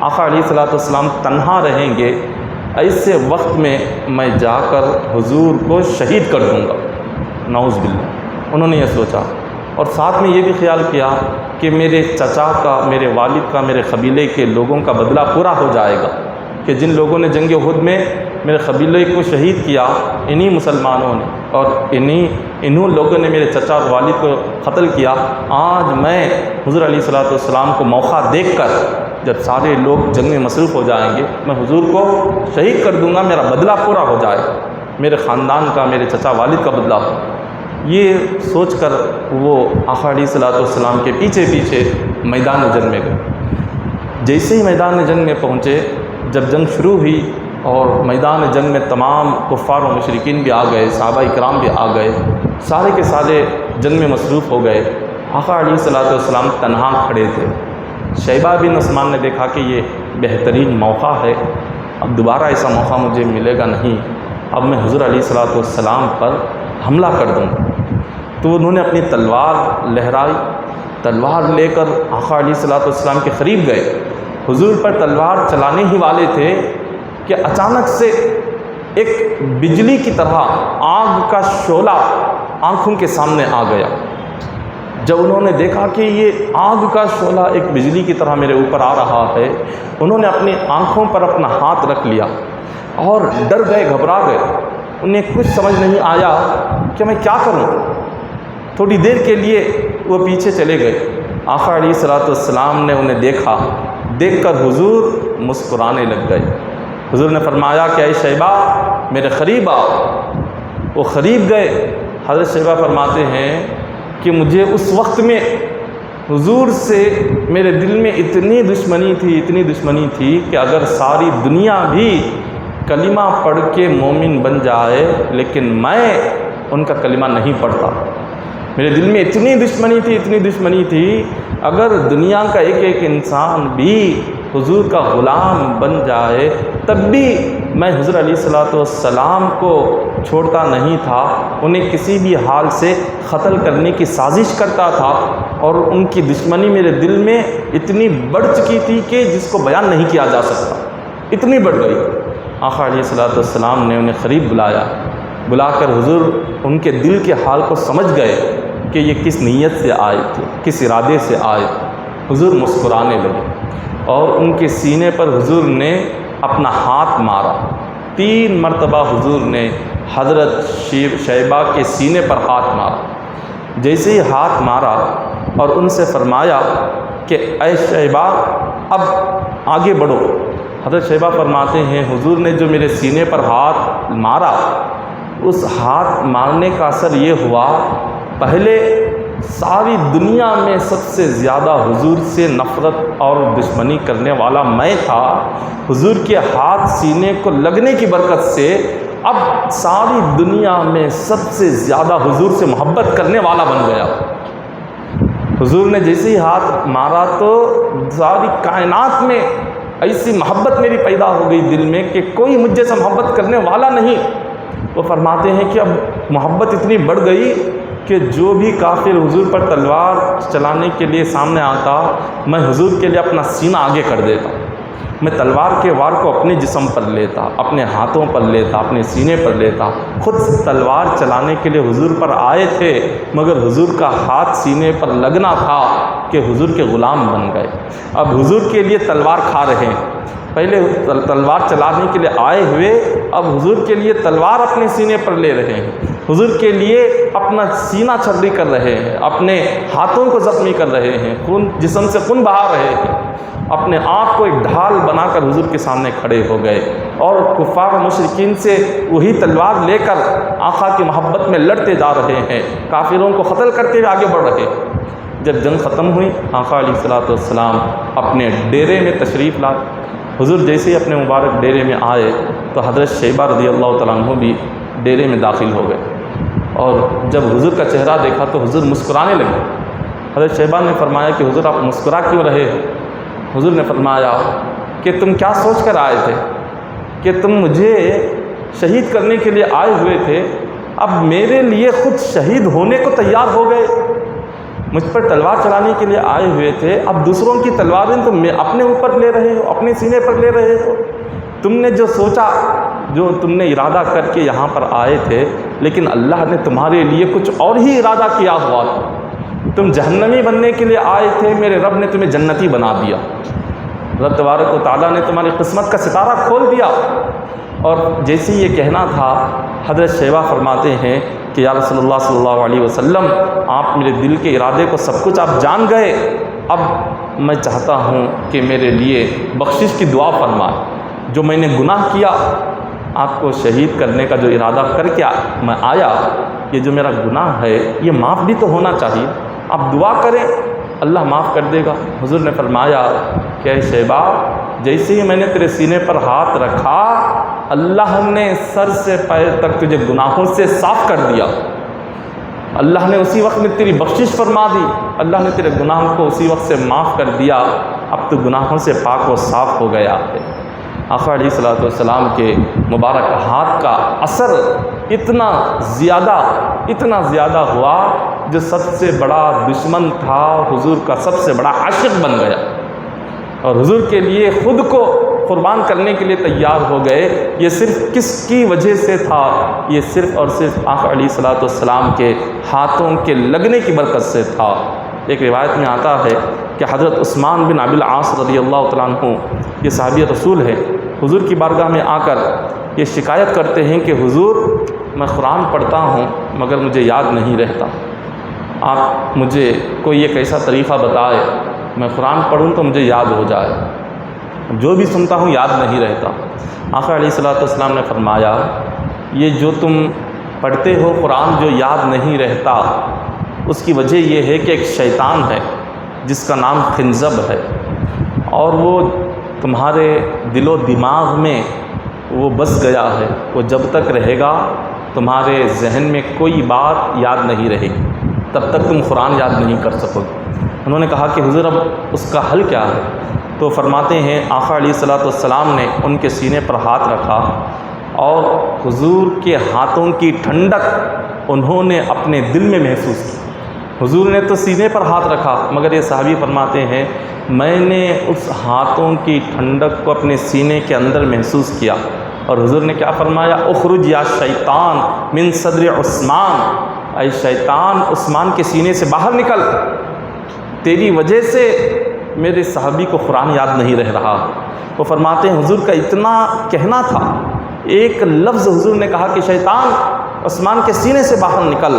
آقا علیہ السلام تنہا رہیں گے، ایسے وقت میں جا کر حضور کو شہید کر دوں گا، نعوذ باللہ۔ انہوں نے یہ سوچا، اور ساتھ میں یہ بھی خیال کیا کہ میرے چچا کا، میرے والد کا، میرے قبیلے کے لوگوں کا بدلہ پورا ہو جائے گا، کہ جن لوگوں نے جنگ احد میں میرے قبیلے کو شہید کیا، انہی مسلمانوں نے اور انہوں لوگوں نے میرے چچا اور والد کو قتل کیا، آج میں حضور علیہ الصلوۃ والسلام کو موقع دیکھ کر جب سارے لوگ جنگ میں مصروف ہو جائیں گے، میں حضور کو شہید کر دوں گا، میرا بدلہ پورا ہو جائے، میرے خاندان کا، میرے چچا والد کا بدلہ ہو۔ یہ سوچ کر وہ آقا علیہ الصلوۃ والسلام کے پیچھے پیچھے میدان جنگ میں گئے۔ جیسے ہی میدان جنگ میں پہنچے، جب جنگ شروع ہوئی اور میدان جنگ میں تمام کفار و مشرکین بھی آ گئے، صحابہ کرام بھی آ گئے، سارے کے سارے جنگ میں مصروف ہو گئے، آقا علیہ الصلوۃ والسلام تنہا کھڑے تھے۔ شیبہ بن عثمان نے دیکھا کہ یہ بہترین موقع ہے، اب دوبارہ ایسا موقع مجھے ملے گا نہیں، اب میں حضور علیہ الصلوۃ والسلام پر حملہ کر دوں گا۔ تو انہوں نے اپنی تلوار لہرائی، تلوار لے کر آقا علیہ الصلوۃ والسلام کے قریب گئے، حضور پر تلوار چلانے ہی والے تھے کہ اچانک سے ایک بجلی کی طرح آگ کا شعلہ آنکھوں کے سامنے آ گیا۔ جب انہوں نے دیکھا کہ یہ آگ کا شعلہ ایک بجلی کی طرح میرے اوپر آ رہا ہے، انہوں نے اپنی آنکھوں پر اپنا ہاتھ رکھ لیا اور ڈر گئے، گھبرا گئے، انہیں کچھ سمجھ نہیں آیا کہ میں کیا کروں۔ تھوڑی دیر کے لیے وہ پیچھے چلے گئے، آقا علیہ الصلوۃ والسلام نے انہیں دیکھا، دیکھ کر حضور مسکرانے لگ گئے۔ حضور نے فرمایا کہ اے شیبہ میرے قریب آؤ۔ وہ قریب گئے۔ حضرت شیبہ فرماتے ہیں کہ مجھے اس وقت میں حضور سے میرے دل میں اتنی دشمنی تھی کہ اگر ساری دنیا بھی کلمہ پڑھ کے مومن بن جائے لیکن میں ان کا کلمہ نہیں پڑھتا۔ میرے دل میں اتنی دشمنی تھی، اگر دنیا کا ایک ایک انسان بھی حضور کا غلام بن جائے تب بھی میں حضور علیہ الصلوۃ والسلام کو چھوڑتا نہیں تھا، انہیں کسی بھی حال سے قتل کرنے کی سازش کرتا تھا، اور ان کی دشمنی میرے دل میں اتنی بڑھ چکی تھی کہ جس کو بیان نہیں کیا جا سکتا، اتنی بڑھ گئی۔ آقا علیہ الصلوۃ والسلام نے انہیں قریب بلا کر حضور ان کے دل کے حال کو سمجھ گئے کہ یہ کس نیت سے آئے تھے، کس ارادے سے آئے تھے۔ حضور مسکرانے لگے اور ان کے سینے پر حضور نے اپنا ہاتھ مارا۔ 3 مرتبہ حضور نے حضرت شیبہ کے سینے پر ہاتھ مارا۔ جیسے ہی ہاتھ مارا اور ان سے فرمایا کہ اے شیبہ اب آگے بڑھو۔ حضرت شیبہ فرماتے ہیں حضور نے جو میرے سینے پر ہاتھ مارا، اس ہاتھ مارنے کا اثر یہ ہوا، پہلے ساری دنیا میں سب سے زیادہ حضور سے نفرت اور دشمنی کرنے والا میں تھا، حضور کے ہاتھ سینے کو لگنے کی برکت سے اب ساری دنیا میں سب سے زیادہ حضور سے محبت کرنے والا بن گیا۔ حضور نے جیسے ہی ہاتھ مارا تو ساری کائنات میں ایسی محبت میری پیدا ہو گئی دل میں کہ کوئی مجھ جیسا محبت کرنے والا نہیں۔ وہ فرماتے ہیں کہ اب محبت اتنی بڑھ گئی کہ جو بھی کافر حضور پر تلوار چلانے کے لیے سامنے آتا، میں حضور کے لیے اپنا سینہ آگے کر دیتا، میں تلوار کے وار کو اپنے جسم پر لیتا، اپنے ہاتھوں پر لیتا، اپنے سینے پر لیتا۔ خود تلوار چلانے کے لیے حضور پر آئے تھے، مگر حضور کا ہاتھ سینے پر لگنا تھا کہ حضور کے غلام بن گئے۔ اب حضور کے لیے تلوار کھا رہے ہیں، پہلے تلوار چلانے کے لیے آئے ہوئے، اب حضور کے لیے تلوار اپنے سینے پر لے رہے ہیں، حضور کے لیے اپنا سینہ چھری کر رہے ہیں، اپنے ہاتھوں کو زخمی کر رہے ہیں، خون جسم سے خون بہا رہے ہیں، اپنے آپ کو ایک ڈھال بنا کر حضور کے سامنے کھڑے ہو گئے، اور کفار و مشرکین سے وہی تلوار لے کر آقا کی محبت میں لڑتے جا رہے ہیں، کافروں کو قتل کرتے ہوئے آگے بڑھ رہے ہیں۔ جب جنگ ختم ہوئی، آقا علیہ الصلوۃ والسلام اپنے ڈیرے میں تشریف لائے۔ حضور جیسے ہی اپنے مبارک ڈیرے میں آئے تو حضرت شیبہ رضی اللہ تعالیٰ عنہ بھی ڈیرے میں داخل ہو گئے، اور جب حضور کا چہرہ دیکھا تو حضور مسکرانے لگے۔ حضرت شیبہ نے فرمایا کہ حضور آپ مسکرا کیوں رہے ہو؟ حضور نے فرمایا کہ تم کیا سوچ کر آئے تھے کہ تم مجھے شہید کرنے کے لیے آئے ہوئے تھے، اب میرے لیے خود شہید ہونے کو تیار ہو گئے۔ مجھ پر تلوار چلانے کے لیے آئے ہوئے تھے، اب دوسروں کی تلواریں تم اپنے اوپر لے رہے ہو، اپنے سینے پر لے رہے ہو۔ تم نے جو سوچا، جو تم نے ارادہ کر کے یہاں پر آئے تھے، لیکن اللہ نے تمہارے لیے کچھ اور ہی ارادہ کیا ہوا تھا۔ تم جہنمی بننے کے لیے آئے تھے، میرے رب نے تمہیں جنتی بنا دیا۔ رب تبارک و تعالیٰ نے تمہاری قسمت کا ستارہ کھول دیا۔ اور جیسے یہ کہنا تھا، حضرت شیبہ فرماتے ہیں کہ یا رسول اللہ صلی اللہ علیہ وسلم، آپ میرے دل کے ارادے کو سب کچھ آپ جان گئے، اب میں چاہتا ہوں کہ میرے لیے بخشش کی دعا فرمائیں۔ جو میں نے گناہ کیا، آپ کو شہید کرنے کا جو ارادہ کر کے میں آیا، یہ جو میرا گناہ ہے یہ معاف بھی تو ہونا چاہیے، آپ دعا کریں، اللہ معاف کر دے گا۔ حضور نے فرمایا کہ اے شیبہ، جیسے ہی میں نے تیرے سینے پر ہاتھ رکھا، اللہ نے سر سے پیر تک تجھے گناہوں سے صاف کر دیا۔ اللہ نے اسی وقت میں تیری بخشش فرما دی، اللہ نے تیرے گناہوں کو اسی وقت سے معاف کر دیا، اب تو گناہوں سے پاک و صاف ہو گیا ہے۔ آقا علیہ الصلوۃ والسلام کے مبارک ہاتھ کا اثر اتنا زیادہ ہوا، جو سب سے بڑا دشمن تھا حضور کا سب سے بڑا عاشق بن گیا، اور حضور کے لیے خود کو قربان کرنے کے لیے تیار ہو گئے۔ یہ صرف کس کی وجہ سے تھا؟ یہ صرف اور صرف آقا علیہ الصلوۃ والسلام کے ہاتھوں کے لگنے کی برکت سے تھا۔ ایک روایت میں آتا ہے کہ حضرت عثمان بن ابی العاص رضی اللہ تعالیٰ عنہ، یہ صحابی رسول ہے، حضور کی بارگاہ میں آ کر یہ شکایت کرتے ہیں کہ حضور، میں قرآن پڑھتا ہوں مگر مجھے یاد نہیں رہتا، آپ مجھے کوئی ایک ایسا طریقہ بتائے میں قرآن پڑھوں تو مجھے یاد ہو جائے، جو بھی سنتا ہوں یاد نہیں رہتا۔ آقا علیہ الصلوۃ والسلام نے فرمایا، یہ جو تم پڑھتے ہو قرآن جو یاد نہیں رہتا، اس کی وجہ یہ ہے کہ ایک شیطان ہے جس کا نام خنزب ہے، اور وہ تمہارے دل و دماغ میں وہ بس گیا ہے، وہ جب تک رہے گا تمہارے ذہن میں کوئی بات یاد نہیں رہے گی، تب تک تم قرآن یاد نہیں کر سکو گے۔ انہوں نے کہا کہ حضور اب اس کا حل کیا ہے؟ تو فرماتے ہیں آقا علیہ الصلوۃ والسلام نے ان کے سینے پر ہاتھ رکھا، اور حضور کے ہاتھوں کی ٹھنڈک انہوں نے اپنے دل میں محسوس کی۔ حضور نے تو سینے پر ہاتھ رکھا، مگر یہ صحابی فرماتے ہیں میں نے اس ہاتھوں کی ٹھنڈک کو اپنے سینے کے اندر محسوس کیا، اور حضور نے کیا فرمایا؟ اخرج یا شیطان من صدر عثمان، اے شیطان عثمان کے سینے سے باہر نکل، تیری وجہ سے میرے صحابی کو قرآن یاد نہیں رہ رہا۔ وہ فرماتے ہیں حضور کا اتنا کہنا تھا، ایک لفظ حضور نے کہا کہ شیطان عثمان کے سینے سے باہر نکل،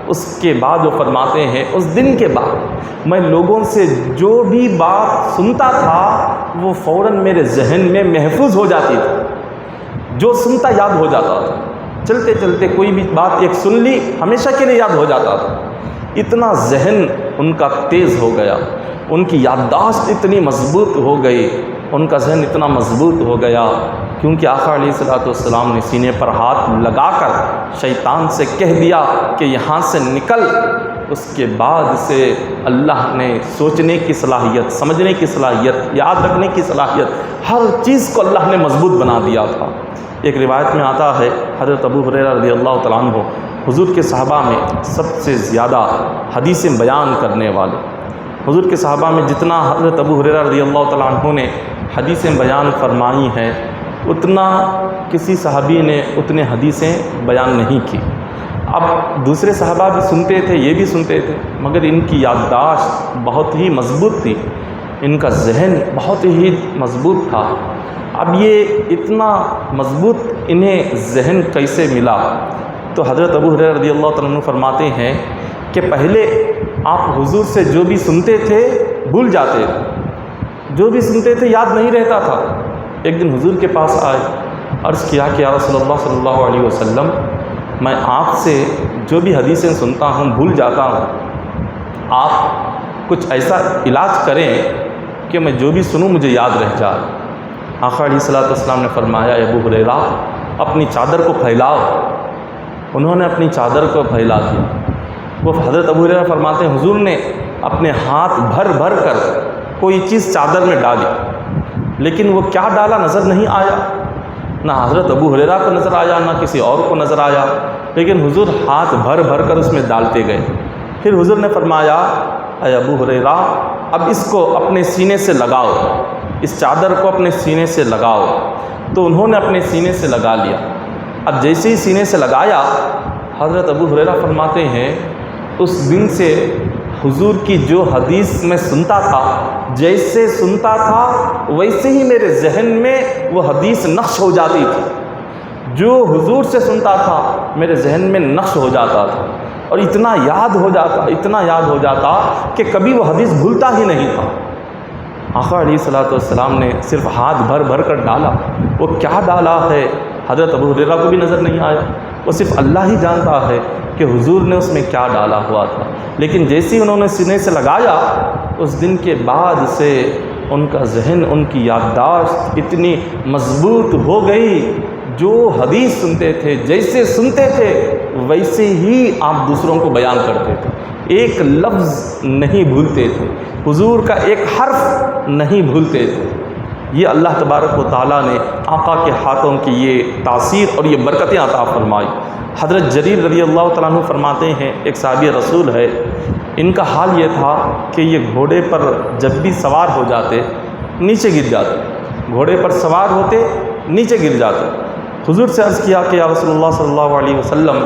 اس کے بعد وہ فرماتے ہیں اس دن کے بعد میں لوگوں سے جو بھی بات سنتا تھا وہ فوراً میرے ذہن میں محفوظ ہو جاتی تھی، جو سنتا یاد ہو جاتا تھا، چلتے چلتے کوئی بھی بات ایک سن لی ہمیشہ کے لیے یاد ہو جاتا تھا۔ اتنا ذہن ان کا تیز ہو گیا، ان کی یادداشت اتنی مضبوط ہو گئی، ان کا ذہن اتنا مضبوط ہو گیا، کیونکہ آقا علیہ الصلوۃ والسلام نے سینے پر ہاتھ لگا کر شیطان سے کہہ دیا کہ یہاں سے نکل۔ اس کے بعد سے اللہ نے سوچنے کی صلاحیت، سمجھنے کی صلاحیت، یاد رکھنے کی صلاحیت، ہر چیز کو اللہ نے مضبوط بنا دیا تھا۔ ایک روایت میں آتا ہے حضرت ابو ہریرہ رضی اللہ تعالیٰ عنہ حضور کے صحابہ میں سب سے زیادہ حدیثیں بیان کرنے والے، حضور کے صحابہ میں جتنا حضرت ابو ہریرہ رضی اللہ تعالیٰ عنہ نے حدیثیں بیان فرمائی ہیں، اتنا کسی صحابی نے اتنے حدیثیں بیان نہیں کی۔ اب دوسرے صحابہ بھی سنتے تھے، یہ بھی سنتے تھے، مگر ان کی یادداشت بہت ہی مضبوط تھی، ان کا ذہن بہت ہی مضبوط تھا۔ اب یہ اتنا مضبوط انہیں ذہن کیسے ملا؟ تو حضرت ابو ہریرہ رضی اللہ تعالیٰ عنہ فرماتے ہیں کہ پہلے آپ حضور سے جو بھی سنتے تھے بھول جاتے تھے، جو بھی سنتے تھے یاد نہیں رہتا تھا۔ ایک دن حضور کے پاس آئے، عرض کیا کہ یا رسول اللہ صلی اللہ علیہ وسلم، میں آپ سے جو بھی حدیثیں سنتا ہوں بھول جاتا ہوں، آپ کچھ ایسا علاج کریں کہ میں جو بھی سنوں مجھے یاد رہ جائے۔ آقا علیہ الصلوۃ والسلام نے فرمایا ابو ہریرہ اپنی چادر کو پھیلاؤ۔ انہوں نے اپنی چادر کو پھیلا دیا۔ وہ حضرت ابو ہریرہ فرماتے ہیں حضور نے اپنے ہاتھ بھر بھر کر کوئی چیز چادر میں ڈالی، لیکن وہ کیا ڈالا نظر نہیں آیا، نہ حضرت ابو ہریرہ کو نظر آیا نہ کسی اور کو نظر آیا، لیکن حضور ہاتھ بھر بھر کر اس میں ڈالتے گئے۔ پھر حضور نے فرمایا اے ابو ہریرہ اب اس کو اپنے سینے سے لگاؤ، اس چادر کو اپنے سینے سے لگاؤ۔ تو انہوں نے اپنے سینے سے لگا لیا۔ اب جیسے ہی سینے سے لگایا، حضرت ابو ہریرہ فرماتے ہیں اس دن سے حضور کی جو حدیث میں سنتا تھا، جیسے سنتا تھا ویسے ہی میرے ذہن میں وہ حدیث نقش ہو جاتی تھی۔ جو حضور سے سنتا تھا میرے ذہن میں نقش ہو جاتا تھا، اور اتنا یاد ہو جاتا کہ کبھی وہ حدیث بھولتا ہی نہیں تھا۔ آقا علیہ الصلوۃ والسلام نے صرف ہاتھ بھر کر ڈالا، وہ کیا ڈالا ہے حضرت ابو ہریرہ کو بھی نظر نہیں آیا، وہ صرف اللہ ہی جانتا ہے کہ حضور نے اس میں کیا ڈالا ہوا تھا۔ لیکن جیسے ہی انہوں نے سینے سے لگایا، اس دن کے بعد سے ان کا ذہن، ان کی یادداشت اتنی مضبوط ہو گئی، جو حدیث سنتے تھے، جیسے سنتے تھے ویسے ہی آپ دوسروں کو بیان کرتے تھے، ایک لفظ نہیں بھولتے تھے، حضور کا ایک حرف نہیں بھولتے تھے۔ یہ اللہ تبارک و تعالیٰ نے آقا کے ہاتھوں کی یہ تاثیر اور یہ برکتیں عطا فرمائی۔ حضرت جریر رضی اللہ تعالیٰ عنہ فرماتے ہیں، ایک صحابی رسول ہے، ان کا حال یہ تھا کہ یہ گھوڑے پر جب بھی سوار ہو جاتے نیچے گر جاتے، گھوڑے پر سوار ہوتے نیچے گر جاتے۔ حضور سے عرض کیا کہ یا رسول اللہ صلی اللہ علیہ وسلم،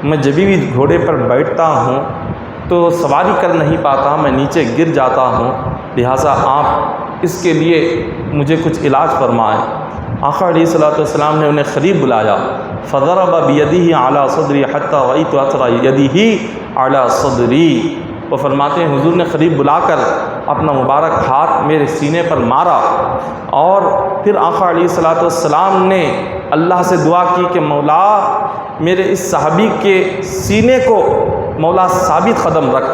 میں جب بھی گھوڑے پر بیٹھتا ہوں تو سواری کر نہیں پاتا، میں نیچے گر جاتا ہوں، لہٰذا آپ اس کے لیے مجھے کچھ علاج فرمائیں۔ آقا علیہ الصلوۃ والسلام نے انہیں قریب بلایا، فضرب بیدہ علی صدری حتی رأیت اثر یدہ علی صدری۔ وہ فرماتے ہیں حضور نے قریب بلا کر اپنا مبارک ہاتھ میرے سینے پر مارا، اور پھر آقا علیہ الصلوۃ والسلام نے اللہ سے دعا کی کہ مولا میرے اس صحابی کے سینے کو مولا ثابت قدم رکھ،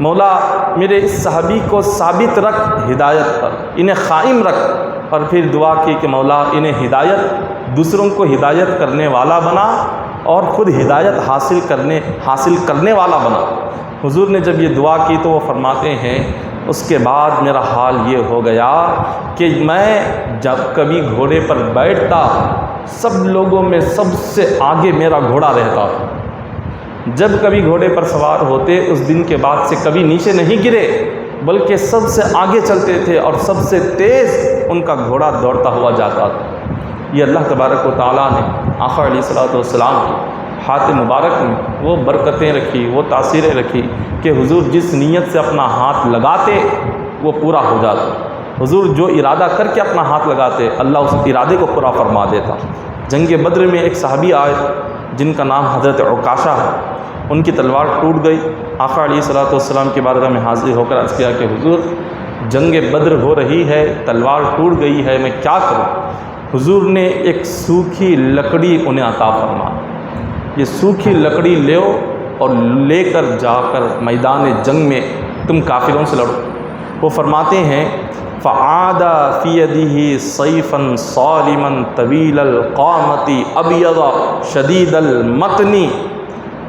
مولا میرے اس صحابی کو ثابت رکھ ہدایت پر، انہیں قائم رکھ، اور پھر دعا کی کہ مولا انہیں ہدایت، دوسروں کو ہدایت کرنے والا بنا اور خود ہدایت حاصل کرنے والا بنا۔ حضور نے جب یہ دعا کی تو وہ فرماتے ہیں اس کے بعد میرا حال یہ ہو گیا کہ میں جب کبھی گھوڑے پر بیٹھتا سب لوگوں میں سب سے آگے میرا گھوڑا رہتا تھا۔ جب کبھی گھوڑے پر سوار ہوتے اس دن کے بعد سے کبھی نیچے نہیں گرے، بلکہ سب سے آگے چلتے تھے اور سب سے تیز ان کا گھوڑا دوڑتا ہوا جاتا تھا۔ یہ اللہ تبارک و تعالیٰ نے آقا علیہ الصلوۃ والسلام کے ہاتھ مبارک میں وہ برکتیں رکھی، وہ تاثیریں رکھی کہ حضور جس نیت سے اپنا ہاتھ لگاتے وہ پورا ہو جاتا۔ حضور جو ارادہ کر کے اپنا ہاتھ لگاتے اللہ اس ارادے کو پورا فرما دیتا۔ جنگ بدر میں ایک صحابی آئے جن کا نام حضرت عکاشہ ہے، ان کی تلوار ٹوٹ گئی۔ آقا علیہ الصلوۃ والسلام کی بارگاہ میں حاضر ہو کر عرض کیا کہ حضور جنگ بدر ہو رہی ہے، تلوار ٹوٹ گئی ہے، میں کیا کروں؟ حضور نے ایک سوکھی لکڑی انہیں عطا فرما، یہ سوکھی لکڑی لو اور لے کر جا کر میدان جنگ میں تم کافروں سے لڑو۔ وہ فرماتے ہیں فعاد فی یدہ سیفا صارما طویل القامۃ ابیض شدید المتن۔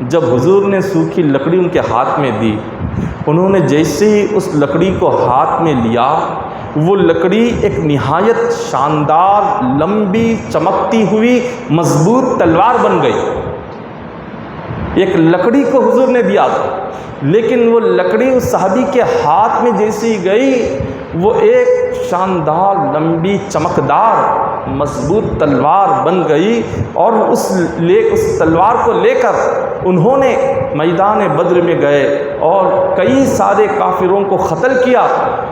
جب حضور نے سوکھی لکڑی ان کے ہاتھ میں دی، انہوں نے جیسے ہی اس لکڑی کو ہاتھ میں لیا، وہ لکڑی ایک نہایت شاندار، لمبی، چمکتی ہوئی، مضبوط تلوار بن گئی۔ ایک لکڑی کو حضور نے دیا تھا، لیکن وہ لکڑی اس صحابی کے ہاتھ میں جیسی گئی، وہ ایک شاندار، لمبی، چمکدار، مضبوط تلوار بن گئی، اور اس تلوار کو لے کر انہوں نے میدان بدر میں گئے اور کئی سارے کافروں کو قتل کیا،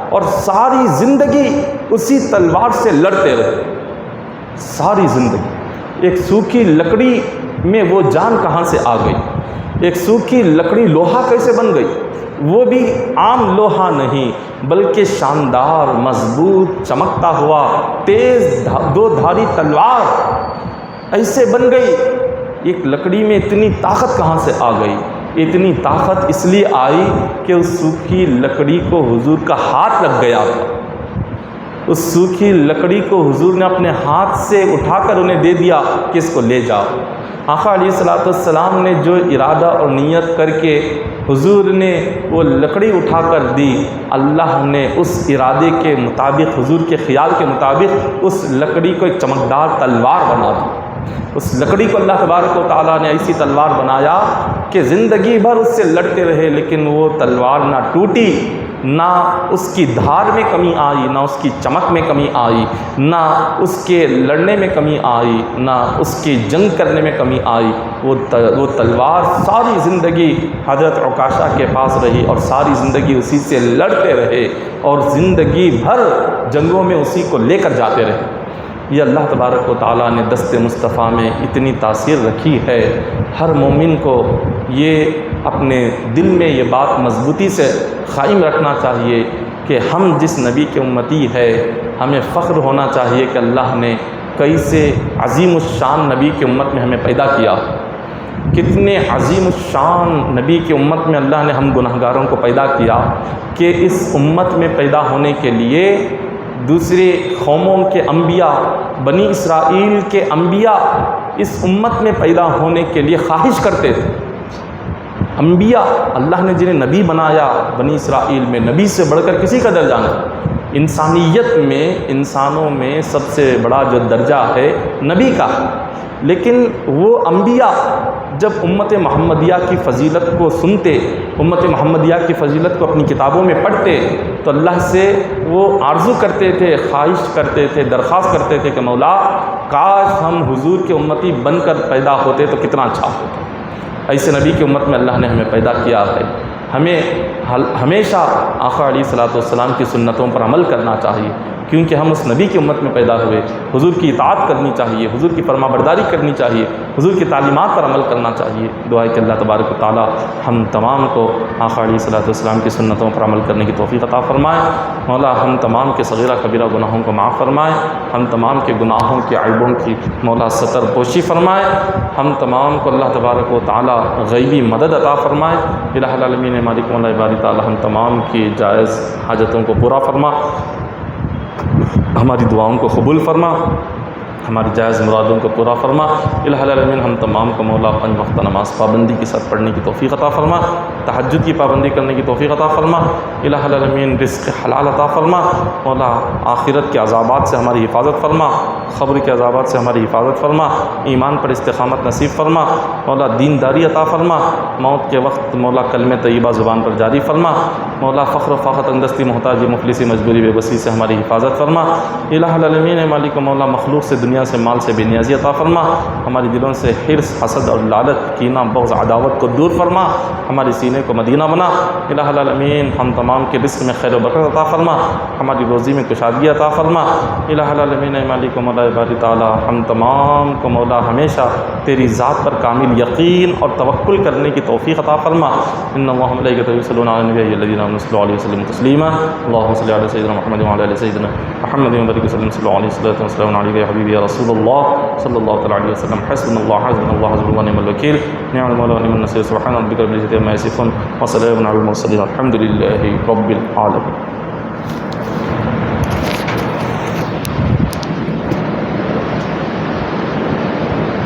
اور ساری زندگی اسی تلوار سے لڑتے رہے، ساری زندگی۔ ایک سوکھی لکڑی میں وہ جان کہاں سے آ گئی؟ ایک سوکھی لکڑی لوہا کیسے بن گئی؟ وہ بھی عام لوہا نہیں بلکہ شاندار، مضبوط، چمکتا ہوا، تیز دو دھاری تلوار ایسے بن گئی۔ ایک لکڑی میں اتنی طاقت کہاں سے آ گئی؟ اتنی طاقت اس لیے آئی کہ اس سوکھی لکڑی کو حضور کا ہاتھ لگ گیا تھا۔ اس سوکھی لکڑی کو حضور نے اپنے ہاتھ سے اٹھا کر انہیں دے دیا کہ اس کو لے جاؤ۔ آقا علیہ الصلوۃ والسلام نے جو ارادہ اور نیت کر کے حضور نے وہ لکڑی اٹھا کر دی، اللہ نے اس ارادے کے مطابق، حضور کے خیال کے مطابق اس لکڑی کو ایک چمکدار تلوار بنا دی۔ اس لکڑی کو اللہ تبارک و تعالیٰ نے ایسی تلوار بنایا کہ زندگی بھر اس سے لڑتے رہے، لیکن وہ تلوار نہ ٹوٹی، نہ اس کی دھار میں کمی آئی، نہ اس کی چمک میں کمی آئی، نہ اس کے لڑنے میں کمی آئی، نہ اس کی جنگ کرنے میں کمی آئی۔ وہ تلوار ساری زندگی حضرت عکاشہ کے پاس رہی اور ساری زندگی اسی سے لڑتے رہے اور زندگی بھر جنگوں میں اسی کو لے کر جاتے رہے۔ یہ اللہ تبارک و تعالیٰ نے دست مصطفیٰ میں اتنی تاثیر رکھی ہے، ہر مومن کو یہ اپنے دل میں یہ بات مضبوطی سے قائم رکھنا چاہیے کہ ہم جس نبی کے امتی ہے، ہمیں فخر ہونا چاہیے کہ اللہ نے کیسے عظیم الشان نبی کی امت میں ہمیں پیدا کیا، کتنے عظیم الشان نبی کی امت میں اللہ نے ہم گناہگاروں کو پیدا کیا کہ اس امت میں پیدا ہونے کے لیے دوسرے قوموں کے انبیاء، بنی اسرائیل کے انبیاء اس امت میں پیدا ہونے کے لیے خواہش کرتے تھے۔ انبیاء اللہ نے جنہیں نبی بنایا بنی اسرائیل میں، نبی سے بڑھ کر کسی کا درجہ نہیں۔ انسانیت میں، انسانوں میں سب سے بڑا جو درجہ ہے نبی کا، لیکن وہ انبیاء جب امت محمدیہ کی فضیلت کو سنتے، امت محمدیہ کی فضیلت کو اپنی کتابوں میں پڑھتے تو اللہ سے وہ آرزو کرتے تھے، خواہش کرتے تھے، درخواست کرتے تھے کہ مولا کاش ہم حضور کے امتی بن کر پیدا ہوتے تو کتنا اچھا ہوتا۔ ایسے نبی کی امت میں اللہ نے ہمیں پیدا کیا ہے۔ ہمیں ہمیشہ آقا علیہ الصلوۃ والسلام کی سنتوں پر عمل کرنا چاہیے، کیونکہ ہم اس نبی کی امت میں پیدا ہوئے۔ حضور کی اطاعت کرنی چاہیے، حضور کی فرما برداری کرنی چاہیے، حضور کی تعلیمات پر عمل کرنا چاہیے۔ دعا ہے کہ اللہ تبارک و تعالی ہم تمام کو آقا علیہ الصلوۃ والسلام کی سنتوں پر عمل کرنے کی توفیق عطا فرمائے۔ مولا ہم تمام کے صغیرہ کبیرہ گناہوں کو معاف فرمائے، ہم تمام کے گناہوں کے عیبوں کی مولا ستر پوشی فرمائے، ہم تمام کو اللہ تبارک و تعالی غیبی مدد عطا فرمائے۔ الہ العالمین مالک مولا باری تعالی ہم تمام کی جائز حاجتوں کو پورا فرما، ہماری دعاؤں کو قبول فرما، ہماری جائز مرادوں کو پورا فرما۔ الہ العالمین ہم تمام کو مولا 5 وقت نماز پابندی کے ساتھ پڑھنے کی توفیق عطا فرما، تہجد کی پابندی کرنے کی توفیق عطا فرما۔ الہ العالمین رزق حلال عطا فرما، مولا آخرت کے عذابات سے ہماری حفاظت فرما، قبر کے عذابات سے ہماری حفاظت فرما، ایمان پر استقامت نصیب فرما، مولا دینداری عطا فرما، موت کے وقت مولا کلمہ طیبہ زبان پر جاری فرما، مولا فخر و فاقت اندستی محتاجی مفلسی مجبوری بے بسی سے ہماری حفاظت فرما۔ الہ العالمین مالک و مولا مخلوق سے دنیا سے مال سے بے نیازی عطا فرما، ہماری دلوں سے حرص حسد اور لالچ کینہ بغض عداوت کو دور فرما، ہماری سینے کو مدینہ بنا۔ الہ العالمین ہم تمام کے رزق میں خیر و برکت عطا فرما، ہماری روزی میں کشادگی عطا فرما۔ الہ العالمین مالک و مولا باری تعالی ہم تمام کو مولا ہمیشہ تیری ذات پر کامل یقین اور توکل کرنے کی توفیق عطا فرما۔ ان اللہ ملائکتہ یصلون علی النبی الذین آمنوا صلوا علیہ وسلم تسلیما، اللهم صل علی سیدنا محمد وعلی آل سیدنا محمد وبارک وسلم صلوا علیہ وسلم وسلام علیک یا حبیبی یا رسول اللہ صلی اللہ تعالی علیہ وسلم۔ حسبنا اللہ حسبنا اللہ حسبنا اللہ نعم الوکیل، نعم المولا ونعم النصیر، سبحان ربک رب العزۃ عما یصفون وسلام علی المرسلین، الحمد للہ رب العالمین۔